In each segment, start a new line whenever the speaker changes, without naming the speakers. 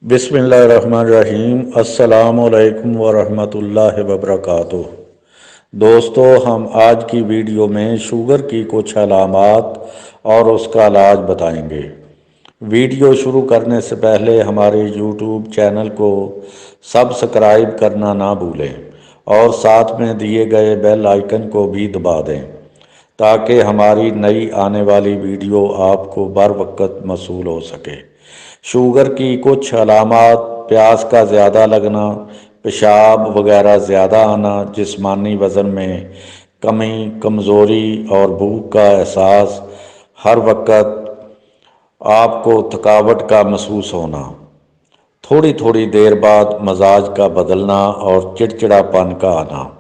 बिस्मिल्लाहिर्रहमानिर्रहीम। अस्सलाम वालेकुम वरहमतुल्लाहि वबरकातुह। दोस्तों, हम आज की वीडियो में शुगर की कुछ अलामात और उसका इलाज बताएंगे। वीडियो शुरू करने से पहले हमारे यूट्यूब चैनल को सब्सक्राइब करना ना भूलें और साथ में दिए गए बेल आइकन को भी दबा दें ताकि हमारी नई आने वाली वीडियो आपको बर वक्त मौसूल हो सके। शुगर की कुछ अलामात: प्यास का ज़्यादा लगना, पेशाब वगैरह ज़्यादा आना, जिस्मानी वज़न में कमी, कमज़ोरी और भूख का एहसास, हर वक्त आपको थकावट का महसूस होना, थोड़ी थोड़ी देर बाद मजाज का बदलना और चिड़चिड़ापन का आना,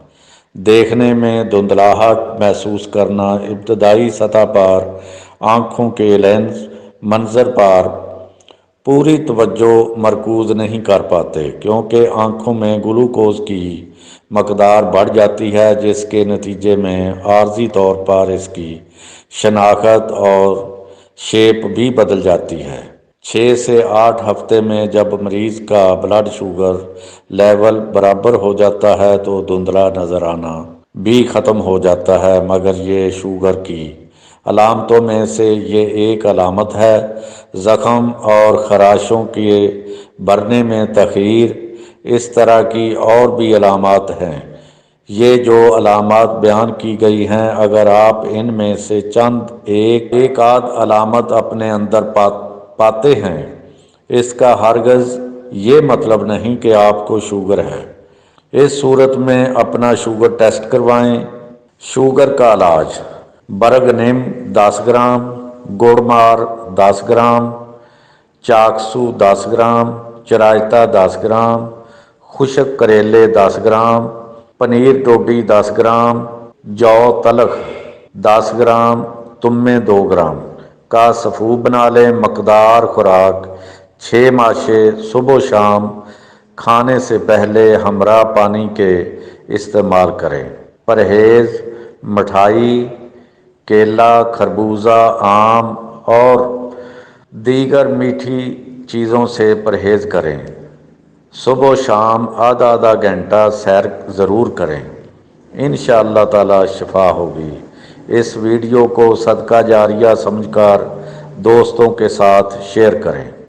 देखने में धुंधलाहट महसूस करना, इब्तदाई सतह पर आँखों के लेंस मंजर पर पूरी तवज्जो मरकूज़ नहीं कर पाते क्योंकि आँखों में ग्लूकोज की मकदार बढ़ जाती है, जिसके नतीजे में आर्जी तौर पर इसकी शनाख्त और शेप भी बदल जाती है। 6 से 8 हफ्ते में जब मरीज़ का ब्लड शुगर लेवल बराबर हो जाता है तो धुंधला नज़र आना भी ख़त्म हो जाता है, मगर ये शुगर की अलामतों में से ये एक अलामत है। ज़ख़म और ख़राशों के भरने में तख़ीर, इस तरह की और भी अलामात हैं। ये जो अलामात बयान की गई हैं, अगर आप इनमें से चंद एक आध अलामत अपने अंदर पाते हैं, इसका हरगज़ ये मतलब नहीं कि आपको शुगर है। इस सूरत में अपना शुगर टेस्ट करवाएं। शुगर का इलाज: बरग नीम 10 ग्राम, गुड़मार 10 ग्राम, चाकसू 10 ग्राम, चरायता 10 ग्राम, खुशक करेले 10 ग्राम, पनीर टोडी 10 ग्राम, जौ तलख 10 ग्राम, तुम्मे 2 ग्राम का सफ़ू बना लें। मकदार खुराक: 6 माशे सुबह शाम खाने से पहले हमरा पानी के इस्तेमाल करें। परहेज़: मिठाई, केला, खरबूजा, आम और दीगर मीठी चीज़ों से परहेज़ करें। सुबह शाम आधा आधा घंटा सैर ज़रूर करें, इंशाअल्लाह ताला शिफा होगी। इस वीडियो को सदका जारिया समझकर दोस्तों के साथ शेयर करें।